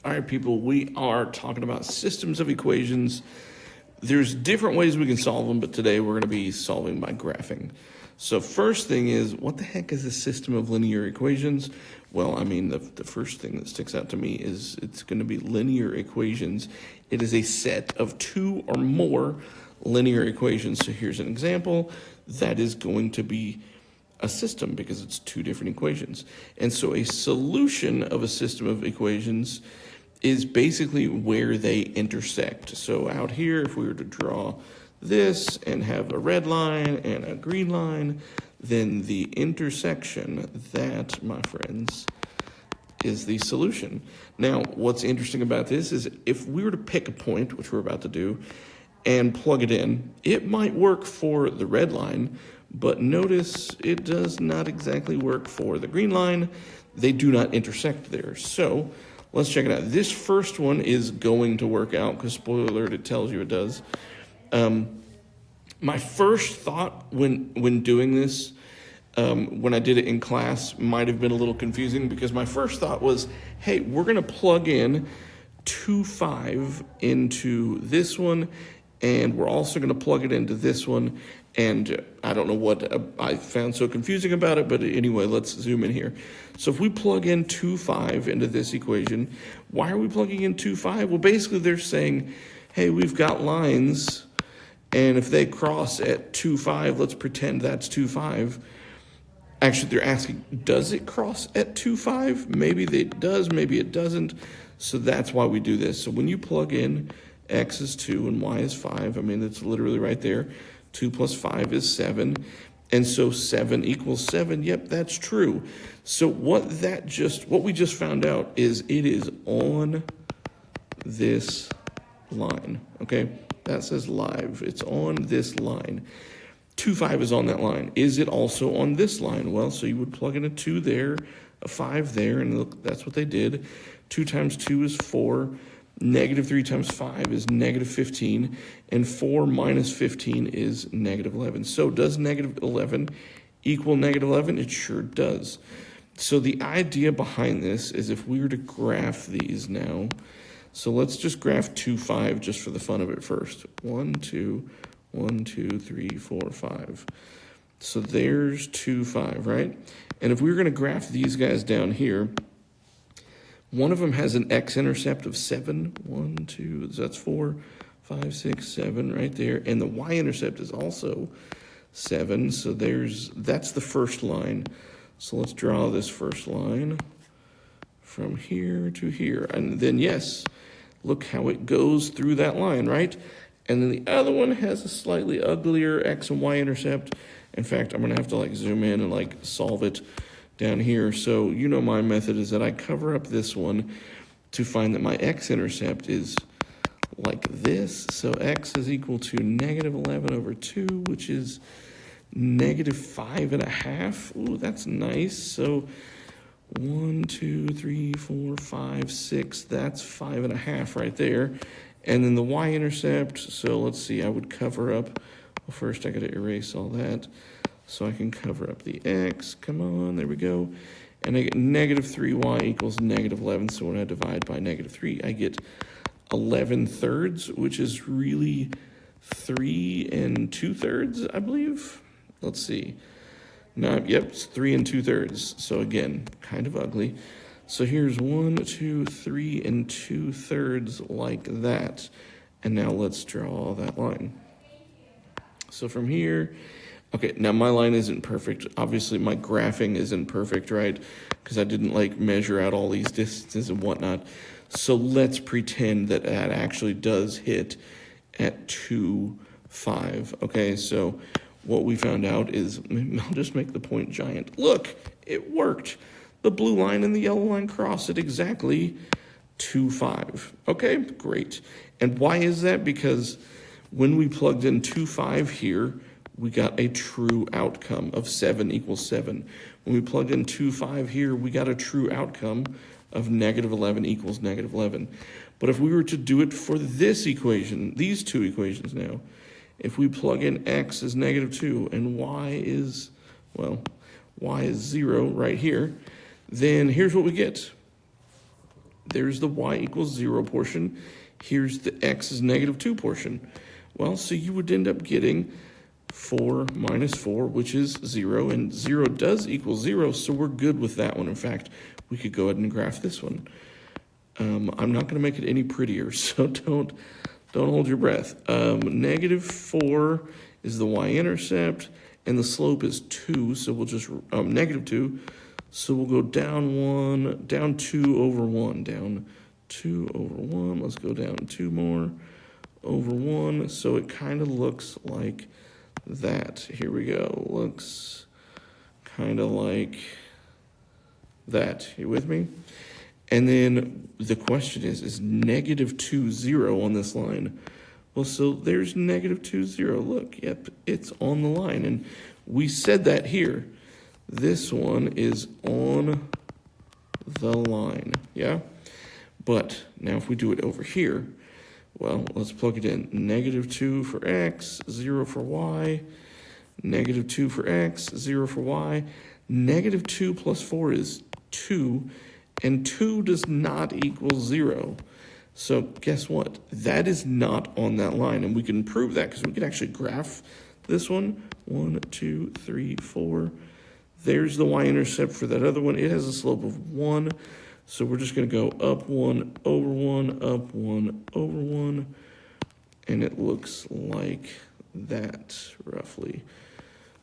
All right, people, we are talking about systems of equations. There's different ways we can solve them, but today we're going to be solving by graphing. So first thing is, what the heck is a system of linear equations? Well, I mean, the first thing that sticks out to me is it's going to be linear equations. It is a set of two or more linear equations. So here's an example. That is going to be a system because it's two different equations. And so a solution of a system of equations is basically where they intersect. So out here, if we were to draw this and have a red line and a green line, then the intersection, that, my friends, is the solution. Now, what's interesting about this is if we were to pick a point, which we're about to do, and plug it in, it might work for the red line, but notice it does not exactly work for the green line. They do not intersect there. So let's check it out. This first one is going to work out because, spoiler alert, it tells you it does. My first thought when doing this, when I did it in class, might have been a little confusing because my first thought was, hey, we're going to plug in 2, 5 into this one, and we're also going to plug it into this one. And I don't know what I found so confusing about it, but anyway, let's zoom in here. So if we plug in 2, 5 into this equation, why are we plugging in 2, 5? Well, basically they're saying, hey, we've got lines, and if they cross at 2, 5, let's pretend that's 2, 5. Actually, they're asking, does it cross at 2, 5? Maybe it does, maybe it doesn't. So that's why we do this. So when you plug in x is 2 and y is 5, I mean, it's literally right there. 2 plus 5 is 7. And so 7 equals 7. Yep, that's true. So what we just found out is it is on this line. Okay? That says live. It's on this line. 2, 5 is on that line. Is it also on this line? Well, so you would plug in a 2 there, a 5 there, and look, that's what they did. 2 times 2 is 4. Negative 3 times 5 is negative 15, and 4 minus 15 is negative 11. So does negative 11 equal negative 11? It sure does. So the idea behind this is if we were to graph these now, so let's just graph 2, 5 just for the fun of it first. 1, 2, 1, 2, 3, 4, 5. So there's 2, 5, right? And if we were going to graph these guys down here, one of them has an x-intercept of 7. 1, 2, that's 4, 5, 6, 7 right there. And the y-intercept is also 7. So that's the first line. So let's draw this first line from here to here. And then, yes, look how it goes through that line, right? And then the other one has a slightly uglier x and y-intercept. In fact, I'm going to have to zoom in and solve it down here. So you know my method is that I cover up this one to find that my x-intercept is like this. So x is equal to negative 11 over 2, which is negative 5.5. Ooh, that's nice. So 1, 2, 3, 4, 5, 6. That's 5.5 right there. And then the y-intercept, so let's see, I would cover up, well, first I got to erase all that. So I can cover up the x, come on, there we go. And I get negative 3y equals negative 11. So when I divide by negative 3, I get 11 thirds, which is really 3 2/3, I believe. Let's see. No, yep, it's 3 2/3. So again, kind of ugly. So here's 1, 2, 3 2/3 like that. And now let's draw that line. So from here, okay, now my line isn't perfect. Obviously, my graphing isn't perfect, right? Because I didn't measure out all these distances and whatnot. So let's pretend that that actually does hit at 2, 5. Okay, so what we found out is, I'll just make the point giant. Look, it worked. The blue line and the yellow line cross at exactly 2, 5. Okay, great. And why is that? Because when we plugged in 2, 5 here, we got a true outcome of 7 equals 7. When we plugged in 2, 5 here, we got a true outcome of negative 11 equals negative 11. But if we were to do it for this equation, these two equations now, if we plug in x is negative 2 and y is 0 right here, then here's what we get. there's the y equals 0 portion. Here's the x is -2 portion. Well, so you would end up getting 4 minus 4, which is 0, and 0 does equal 0, so we're good with that one. In fact, we could go ahead and graph this one. I'm not going to make it any prettier, so don't hold your breath. -4 is the y-intercept, and the slope is 2, so we'll just -2. So we'll go down 2 over 1, down 2 over 1. Let's go down 2 more over 1. So it kind of looks like that. Here we go. Looks kind of like that. You with me? And then the question is -2, 0 on this line? Well, so there's -2, 0. Look, yep, it's on the line. And we said that here. This one is on the line, yeah? But now if we do it over here, well, let's plug it in. -2 for x, 0 for y. -2 for x, 0 for y. -2 plus 4 is 2, and 2 does not equal 0. So guess what? That is not on that line, and we can prove that because we can actually graph this one. 1, 2, 3, 4. There's the y-intercept for that other one. It has a slope of 1. So we're just going to go up 1, over 1, up 1, over 1. And it looks like that, roughly.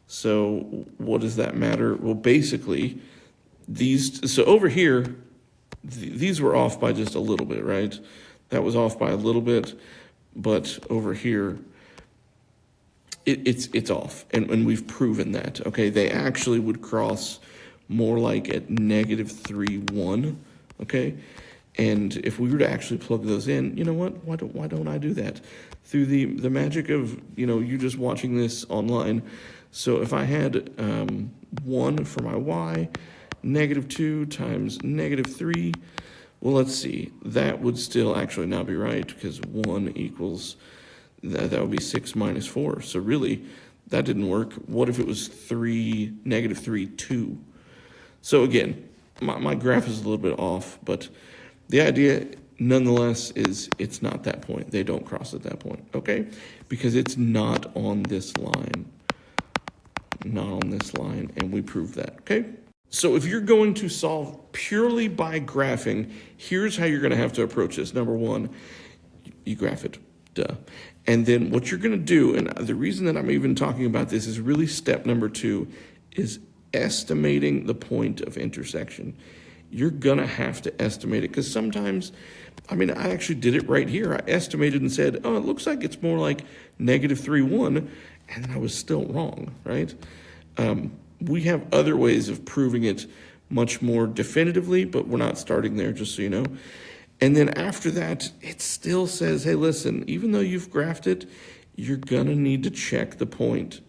So what does that matter? Well, basically, so over here, these were off by just a little bit, right? That was off by a little bit. But over here, it's off, and we've proven that, okay? They actually would cross more like at -3, 1, okay? And if we were to actually plug those in, you know what? Why don't I do that? Through the magic of, you just watching this online. So if I had 1 for my y, -2 times -3, well, let's see. That would still actually not be right because 1 equals... That would be 6 minus 4. So really, that didn't work. What if it was -3, 2? So again, my graph is a little bit off, but the idea, nonetheless, is it's not that point. They don't cross at that point, okay? Because it's not on this line. Not on this line, and we proved that, okay? So if you're going to solve purely by graphing, here's how you're going to have to approach this. Number one, you graph it. Duh. And then what you're going to do, and the reason that I'm even talking about this is really step number 2, is estimating the point of intersection. You're going to have to estimate it because sometimes, I actually did it right here. I estimated and said, oh, it looks like it's more like -3, 1, and I was still wrong, right? We have other ways of proving it much more definitively, but we're not starting there, just so you know. And then after that, it still says, hey, listen, even though you've graphed it, you're going to need to check the point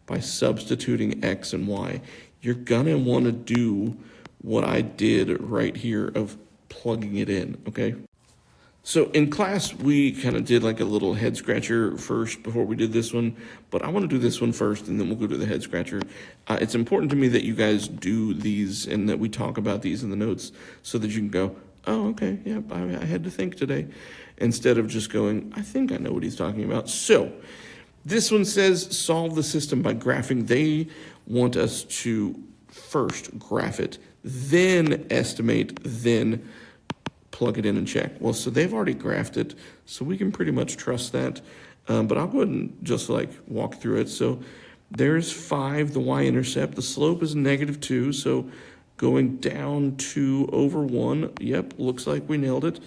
by substituting x and y. You're going to want to do what I did right here of plugging it in, okay? So in class, we kind of did like a little head scratcher first before we did this one, but I want to do this one first, and then we'll go to the head scratcher. It's important to me that you guys do these and that we talk about these in the notes so that you can go, oh, okay, yeah, I had to think today, instead of just going, I think I know what he's talking about. So this one says solve the system by graphing. They want us to first graph it, then estimate, then plug it in and check. Well, so they've already graphed it, so we can pretty much trust that. But I'll go ahead and just like walk through it. So there's 5, the y-intercept. The slope is -2, so going down 2 over 1. Yep, looks like we nailed it.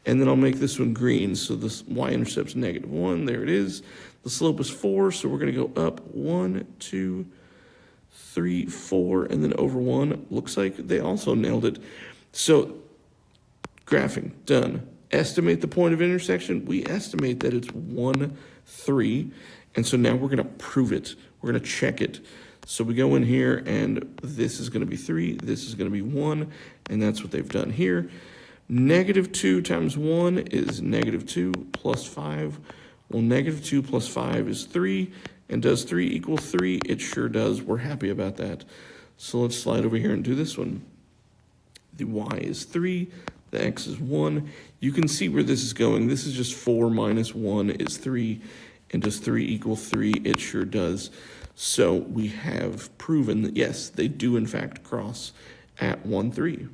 And then I'll make this one green. So this y-intercept's -1. There it is. The slope is 4, so we're going to go up 1, 2, 3, 4, and then over 1. Looks like they also nailed it. So graphing, done. Estimate the point of intersection. We estimate that it's 1, 3. And so now we're going to prove it. We're going to check it. So we go in here, and this is going to be 3, this is going to be 1, and that's what they've done here. -2 times 1 is -2 plus 5. Well, -2 plus 5 is 3, and does 3 equal 3? It sure does. We're happy about that. So let's slide over here and do this one. The y is 3, The x is 1. You can see where this is going. This is just 4 minus 1 is 3. And does 3 equal 3? It sure does. So we have proven that, yes, they do in fact cross at 1, 3.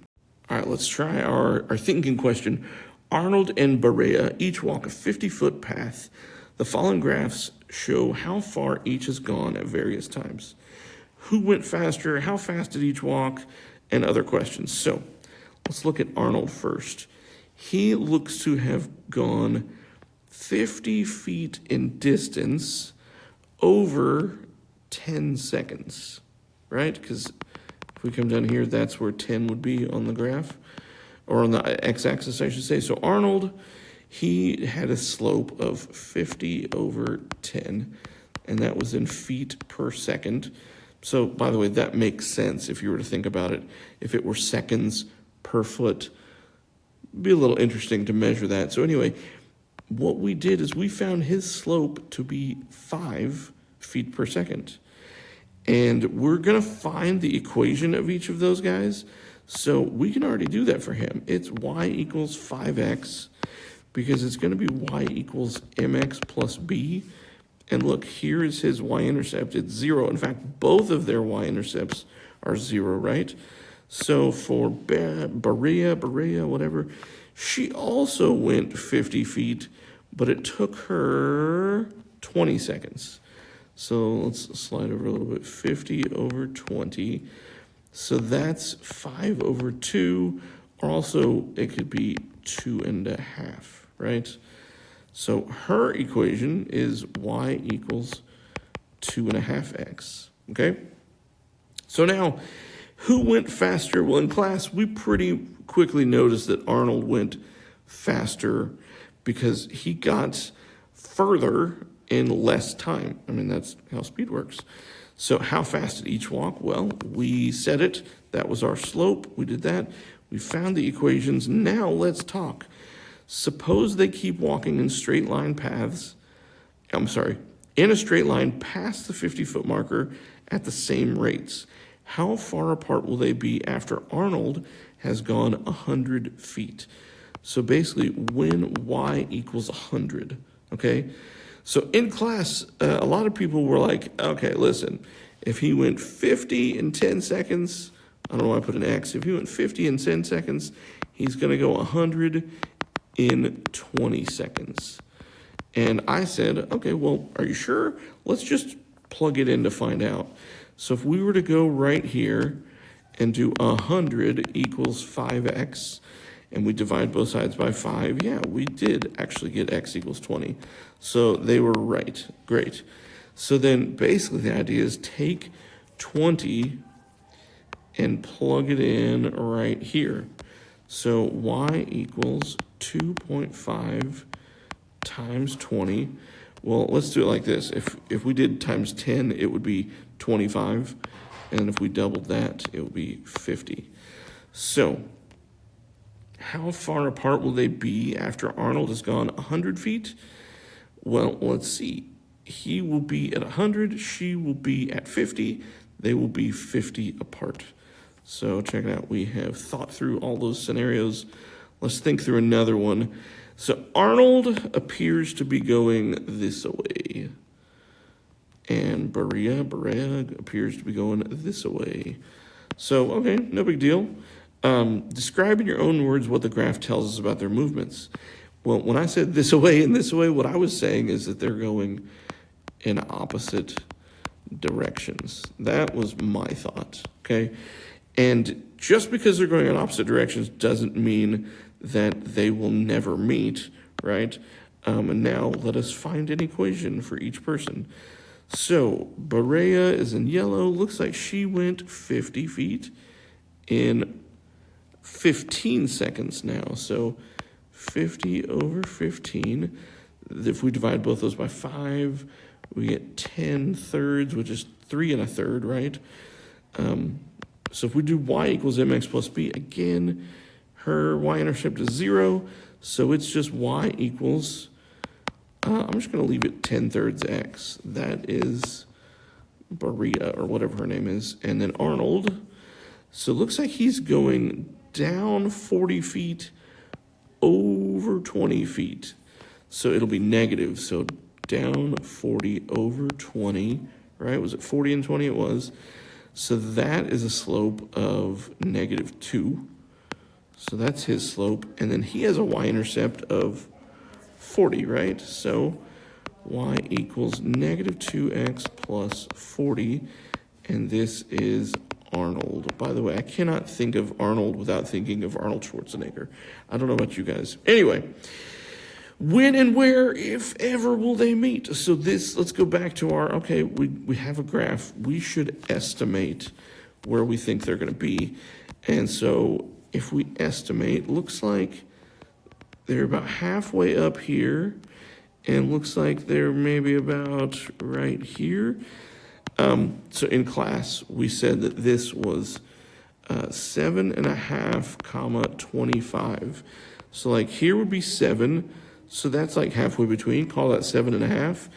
All right, let's try our thinking question. Arnold and Berea each walk a 50-foot path. The following graphs show how far each has gone at various times. Who went faster? How fast did each walk? And other questions. So let's look at Arnold first. He looks to have gone 50 feet in distance over 10 seconds, right? Because if we come down here, that's where 10 would be on the graph, or on the x-axis, I should say. So Arnold, he had a slope of 50 over 10, and that was in feet per second. So, by the way, that makes sense if you were to think about it. If it were seconds per foot, it'd be a little interesting to measure that. So anyway, what we did is we found his slope to be 5 feet per second. And we're going to find the equation of each of those guys. So we can already do that for him. It's y equals 5x, because it's going to be y equals mx plus b. And look, here is his y-intercept. It's 0. In fact, both of their y-intercepts are 0, right? So for Berea, whatever, she also went 50 feet, but it took her 20 seconds. So let's slide over a little bit. 50 over 20. So that's 5 over 2. Or also, it could be 2.5, right? So her equation is y equals 2.5x, okay? So now, who went faster? Well, in class, we pretty quickly noticed that Arnold went faster because he got further in less time. I mean, that's how speed works. So how fast did each walk? Well, we said it. That was our slope. We did that. We found the equations. Now let's talk. Suppose they keep walking in straight line paths. In a straight line past the 50-foot marker at the same rates. How far apart will they be after Arnold has gone 100 feet? So basically, when y equals 100, okay? So in class, a lot of people were like, okay, listen, if he went 50 in 10 seconds, I don't know why I put an X. If he went 50 in 10 seconds, he's going to go 100 in 20 seconds. And I said, okay, well, are you sure? Let's just plug it in to find out. So if we were to go right here and do 100 equals 5x, and we divide both sides by 5, yeah, we did actually get x equals 20. So they were right. Great. So then basically the idea is take 20 and plug it in right here. So y equals 2.5 times 20. Well, let's do it like this. If we did times 10, it would be 25. And if we doubled that, it would be 50. So how far apart will they be after Arnold has gone 100 feet? Well, let's see. He will be at 100. She will be at 50. They will be 50 apart. So check it out. We have thought through all those scenarios. Let's think through another one. So Arnold appears to be going this way. And Berea appears to be going this way. So, okay, no big deal. Describe in your own words what the graph tells us about their movements. Well, when I said this way and this way, what I was saying is that they're going in opposite directions. That was my thought, okay? And just because they're going in opposite directions doesn't mean that they will never meet, right? And now let us find an equation for each person. So Berea is in yellow. Looks like she went 50 feet in 15 seconds now. So 50 over 15. If we divide both those by 5, we get 10 thirds, which is 3 1/3, right? So if we do y equals mx plus b, again, her y-intercept is 0. So it's just y equals, I'm just going to leave it 10 thirds x. That is Berea, or whatever her name is. And then Arnold. So it looks like he's going down 40 feet, over 20 feet. So it'll be negative. So down 40 over 20, right? Was it 40 and 20? It was. So that is a slope of -2. So that's his slope. And then he has a y-intercept of 40, right? So y equals -2x plus 40. And this is Arnold. By the way, I cannot think of Arnold without thinking of Arnold Schwarzenegger. I don't know about you guys. Anyway, when and where, if ever, will they meet? So let's go back to our, okay, we have a graph. We should estimate where we think they're going to be. And so if we estimate, looks like they're about halfway up here, and looks like they're maybe about right here. So in class, we said that this was 7.5, 25. So like here would be 7. So that's like halfway between, call that 7.5.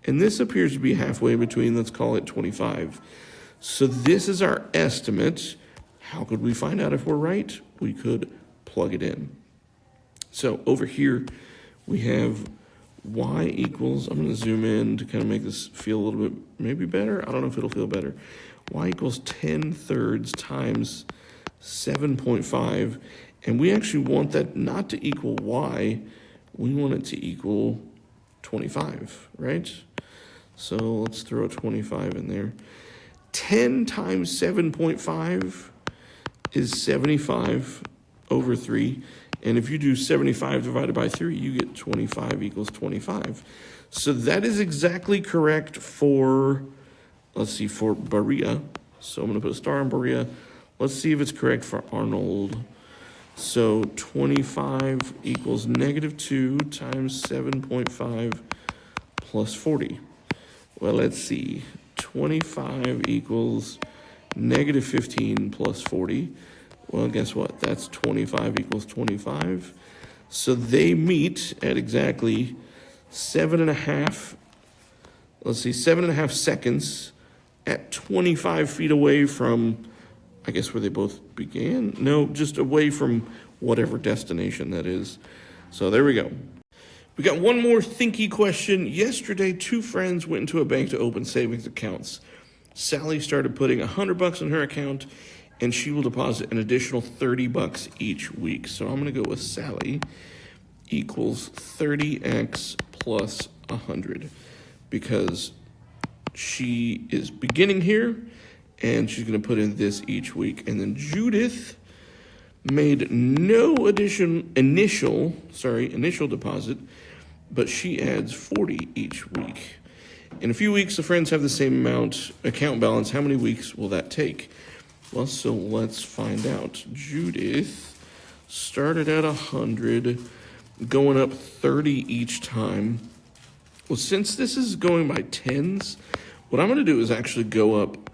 And this appears to be halfway between, let's call it 25. So this is our estimate. How could we find out if we're right? We could plug it in. So over here, we have y equals, I'm going to zoom in to kind of make this feel a little bit maybe better. I don't know if it'll feel better. Y equals 10/3 times 7.5. And we actually want that not to equal y. We want it to equal 25, right? So let's throw a 25 in there. 10 times 7.5 is 75 over 3. And if you do 75 divided by 3, you get 25 equals 25. So that is exactly correct for, let's see, for Berea. So I'm going to put a star on Berea. Let's see if it's correct for Arnold. So 25 equals -2 times 7.5 plus 40. Well, let's see. 25 equals -15 plus 40. Well, guess what? That's 25 equals 25. So they meet at exactly 7.5, let's see, 7.5 seconds at 25 feet away from, I guess, where they both began. No, just away from whatever destination that is. So there we go. We got one more thinky question. Yesterday, 2 friends went into a bank to open savings accounts. Sally started putting $100 in her account, and she will deposit an additional $30 each week. So I'm going to go with Sally equals 30x plus 100, because she is beginning here, and she's going to put in this each week. And then Judith made no initial deposit, but she adds 40 each week. In a few weeks, the friends have the same account balance. How many weeks will that take? Well, so let's find out. Judith started at 100, going up 30 each time. Well, since this is going by tens, what I'm going to do is actually go up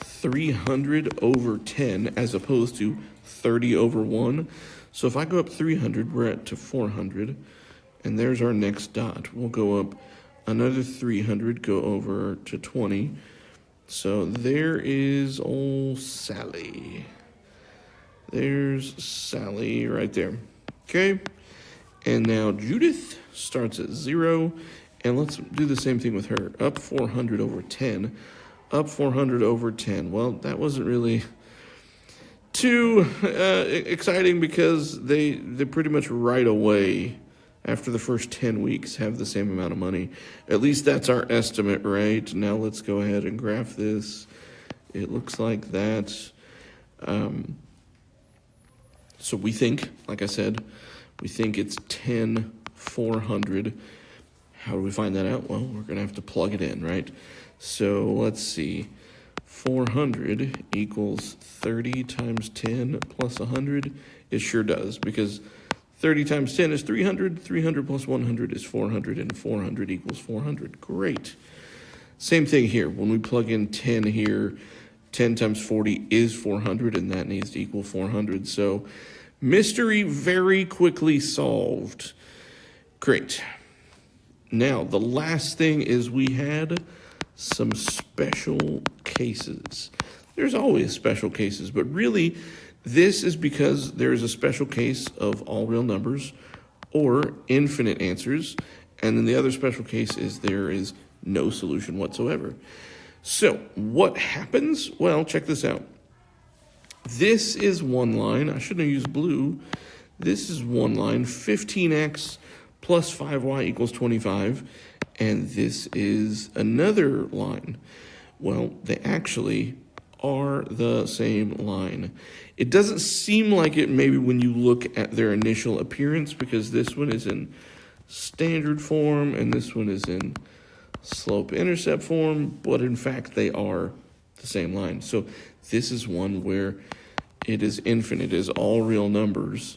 300 over 10 as opposed to 30 over 1. So if I go up 300, we're at to 400, and there's our next dot. We'll go up another 300, go over to 20. So there is old Sally. There's Sally right there. Okay. And now Judith starts at 0. And let's do the same thing with her. Up 400 over 10. Up 400 over 10. Well, that wasn't really too exciting, because they pretty much right away, after the first 10 weeks, have the same amount of money. At least that's our estimate, right? Now let's go ahead and graph this. It looks like that. So we think, like I said, we think it's 10,400. How do we find that out? Well, we're going to have to plug it in, right? So let's see. 400 equals 30 times 10 plus 100. It sure does, because 30 times 10 is 300. 300 plus 100 is 400, and 400 equals 400. Great. Same thing here. When we plug in 10 here, 10 times 40 is 400, and that needs to equal 400. So mystery very quickly solved. Great. Now, the last thing is we had some special cases. There's always special cases, but really, this is because there's a special case of all real numbers. or infinite answers. And then the other special case is there is no solution whatsoever. So what happens? Well, check this out. This is one line. I shouldn't have used blue. This is one line, 15x plus 5y equals 25. And this is another line. Well, they actually are the same line. It doesn't seem like it maybe when you look at their initial appearance, because this one is in standard form and this one is in slope-intercept form, but in fact they are the same line. So this is one where it is infinite, it is all real numbers,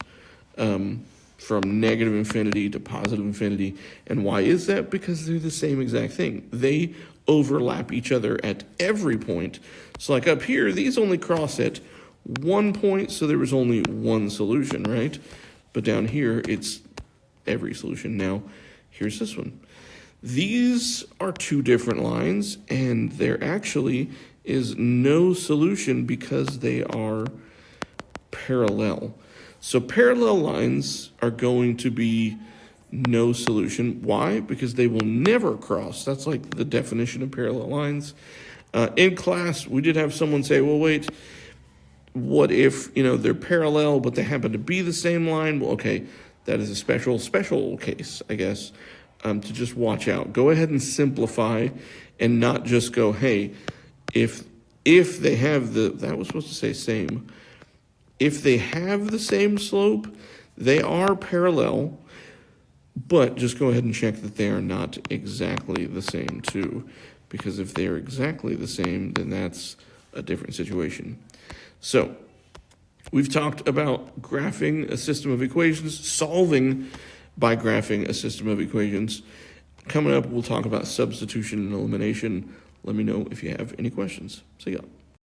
from negative infinity to positive infinity. And why is that? Because they're the same exact thing. They overlap each other at every point. So like up here, these only cross at one point, so there was only one solution, right? But down here, it's every solution. Now, here's this one. These are two different lines, and there actually is no solution because they are parallel. So parallel lines are going to be no solution. Why? Because they will never cross. That's like the definition of parallel lines. In class, we did have someone say, well, wait, what if, they're parallel, but they happen to be the same line? Well, okay, that is a special case, I guess, to just watch out. Go ahead and simplify and not just go, hey, if they have that was supposed to say same. If they have the same slope, they are parallel, but just go ahead and check that they are not exactly the same too, because if they are exactly the same, then that's a different situation. So we've talked about graphing a system of equations, solving by graphing a system of equations. Coming up, we'll talk about substitution and elimination. Let me know if you have any questions. See ya.